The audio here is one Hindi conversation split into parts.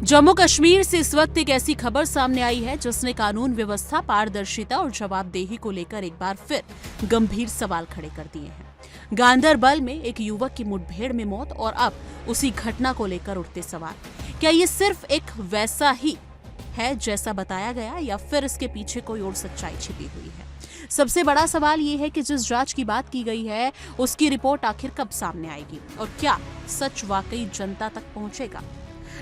जम्मू कश्मीर से इस वक्त एक ऐसी खबर सामने आई है जिसने कानून व्यवस्था, पारदर्शिता और जवाबदेही को लेकर एक बार फिर गंभीर सवाल खड़े कर दिए हैं। गांदरबल में एक युवक की मुठभेड़ में मौत और अब उसी घटना को लेकर उठते सवाल, क्या ये सिर्फ एक वैसा ही है जैसा बताया गया या फिर इसके पीछे कोई और सच्चाई छिपी हुई है? सबसे बड़ा सवाल ये है कि जिस जांच की बात की गई है उसकी रिपोर्ट आखिर कब सामने आएगी और क्या सच वाकई जनता तक पहुंचेगा?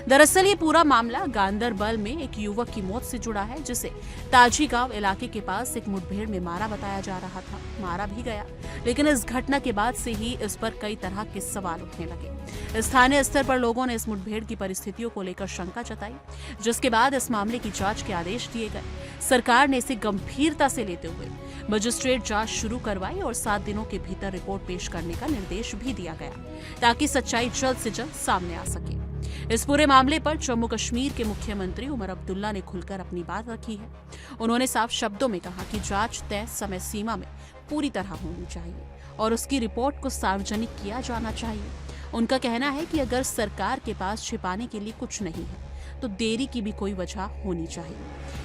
दरअसल ये पूरा मामला गांदरबल में एक युवक की मौत से जुड़ा है जिसे ताजी गांव इलाके के पास एक मुठभेड़ में मारा बताया जा रहा था। मारा भी गया, लेकिन इस घटना के बाद से ही इस पर कई तरह के सवाल उठने लगे। स्थानीय स्तर पर लोगों ने इस मुठभेड़ की परिस्थितियों को लेकर शंका जताई, जिसके बाद इस मामले की जांच के आदेश दिए गए। सरकार ने इसे गंभीरता से लेते हुए मजिस्ट्रेट जांच शुरू करवाई और 7 दिनों के भीतर रिपोर्ट पेश करने का निर्देश भी दिया गया ताकि सच्चाई जल्द से जल्द सामने आ सके। इस पूरे मामले पर जम्मू कश्मीर के मुख्यमंत्री उमर अब्दुल्ला ने खुलकर अपनी बात रखी है। उन्होंने साफ शब्दों में कहा कि जांच तय समय सीमा में पूरी तरह होनी चाहिए और उसकी रिपोर्ट को सार्वजनिक किया जाना चाहिए। उनका कहना है कि अगर सरकार के पास छिपाने के लिए कुछ नहीं है तो देरी की भी कोई वजह होनी चाहिए।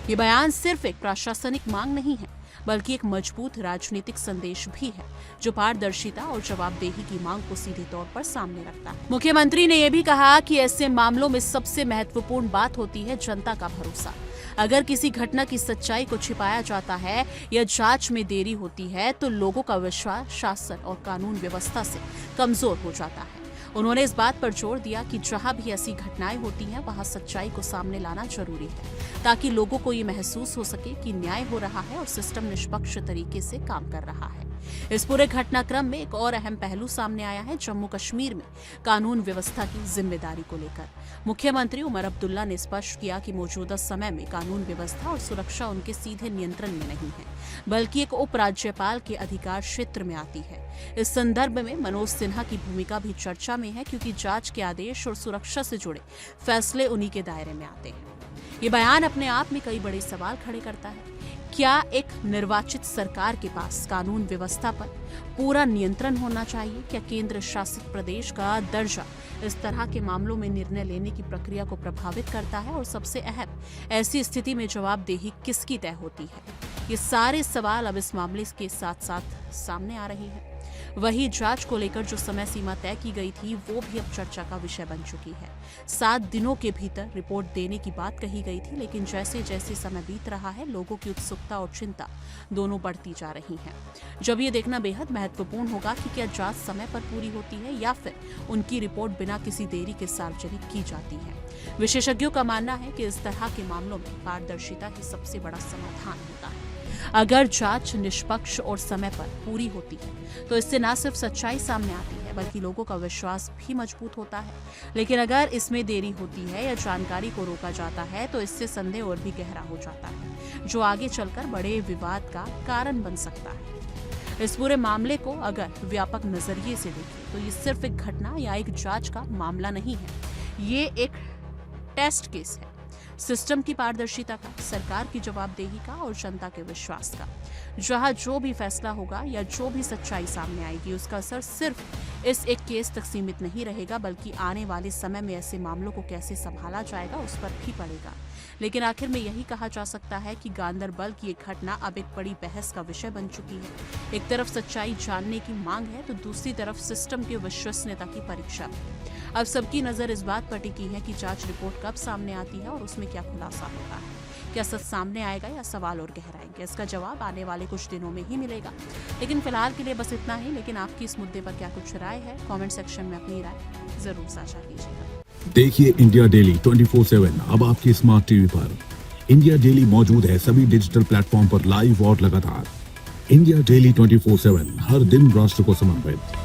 ये बयान सिर्फ एक प्रशासनिक मांग नहीं है बल्कि एक मजबूत राजनीतिक संदेश भी है जो पारदर्शिता और जवाबदेही की मांग को सीधे तौर पर सामने रखता है। मुख्यमंत्री ने यह भी कहा कि ऐसे मामलों में सबसे महत्वपूर्ण बात होती है जनता का भरोसा। अगर किसी घटना की सच्चाई को छिपाया जाता है या जांच में देरी होती है तो लोगों का विश्वास शासन और कानून व्यवस्था से कमजोर हो जाता है। उन्होंने इस बात पर जोर दिया कि जहां भी ऐसी घटनाएं होती हैं वहां सच्चाई को सामने लाना जरूरी है ताकि लोगों को ये महसूस हो सके कि न्याय हो रहा है और सिस्टम निष्पक्ष तरीके से काम कर रहा है। इस पूरे घटनाक्रम में एक और अहम पहलू सामने आया है जम्मू कश्मीर में कानून व्यवस्था की जिम्मेदारी को लेकर। मुख्यमंत्री उमर अब्दुल्ला ने स्पष्ट किया कि मौजूदा समय में कानून व्यवस्था और सुरक्षा उनके सीधे नियंत्रण में नहीं है बल्कि एक उपराज्यपाल के अधिकार क्षेत्र में आती है। इस संदर्भ में मनोज सिन्हा की भूमिका भी चर्चा में है क्योंकि जांच के आदेश और सुरक्षा से जुड़े फैसले उन्हीं के दायरे में आते हैं। ये बयान अपने आप में कई बड़े सवाल खड़े करता है। क्या एक निर्वाचित सरकार के पास कानून व्यवस्था पर पूरा नियंत्रण होना चाहिए? क्या केंद्र शासित प्रदेश का दर्जा इस तरह के मामलों में निर्णय लेने की प्रक्रिया को प्रभावित करता है? और सबसे अहम, ऐसी स्थिति में जवाबदेही किसकी तय होती है? ये सारे सवाल अब इस मामले के साथ साथ सामने आ रहे हैं। वही जांच को लेकर जो समय सीमा तय की गई थी वो भी अब चर्चा का विषय बन चुकी है। 7 दिनों के भीतर रिपोर्ट देने की बात कही गई थी, लेकिन जैसे जैसे समय बीत रहा है लोगों की उत्सुकता और चिंता दोनों बढ़ती जा रही है। जब ये देखना बेहद महत्वपूर्ण होगा कि क्या जांच समय पर पूरी होती है या फिर उनकी रिपोर्ट बिना किसी देरी के सार्वजनिक की जाती है। विशेषज्ञों का मानना है कि इस तरह के मामलों में पारदर्शिता ही सबसे बड़ा समाधान होता है। अगर जांच निष्पक्ष और समय पर पूरी होती है तो इससे न सिर्फ सच्चाई सामने आती है बल्कि लोगों का विश्वास भी मजबूत होता है। लेकिन अगर इसमें देरी होती है या जानकारी को रोका जाता है तो इससे संदेह और भी गहरा हो जाता है जो आगे चलकर बड़े विवाद का कारण बन सकता है। इस पूरे मामले को अगर व्यापक नजरिए से देखें तो ये सिर्फ एक घटना या एक जांच का मामला नहीं है, ये एक टेस्ट केस है सिस्टम की पारदर्शिता का, सरकार की जवाबदेही का और जनता के विश्वास का। जहां जो भी फैसला होगा या जो भी सच्चाई सामने आएगी उसका असर सिर्फ इस एक केस तक सीमित नहीं रहेगा बल्कि आने वाले समय में ऐसे मामलों को कैसे संभाला जाएगा उस पर भी पड़ेगा। लेकिन आखिर में यही कहा जा सकता है कि गांदरबल की एक घटना अब एक बड़ी बहस का विषय बन चुकी है। एक तरफ सच्चाई जानने की मांग है तो दूसरी तरफ सिस्टम की विश्वसनीयता की परीक्षा। अब सबकी नजर इस बात पर टिकी है कि जांच रिपोर्ट कब सामने आती है और उसमें क्या खुलासा होता है। क्या सच सामने आएगा या सवाल और गहराएंगे? इसका जवाब आने वाले कुछ दिनों में ही मिलेगा। लेकिन फिलहाल के लिए बस इतना ही। लेकिन आपकी इस मुद्दे पर क्या कुछ राय है? कमेंट सेक्शन में अपनी राय जरूर साझा कीजिएगा। देखिए इंडिया डेली 24/7 अब आपकी स्मार्ट टीवी पर। इंडिया डेली मौजूद है सभी डिजिटल प्लेटफॉर्म पर लाइव और लगातार। इंडिया डेली 24/7 हर दिन राष्ट्र को समर्पित।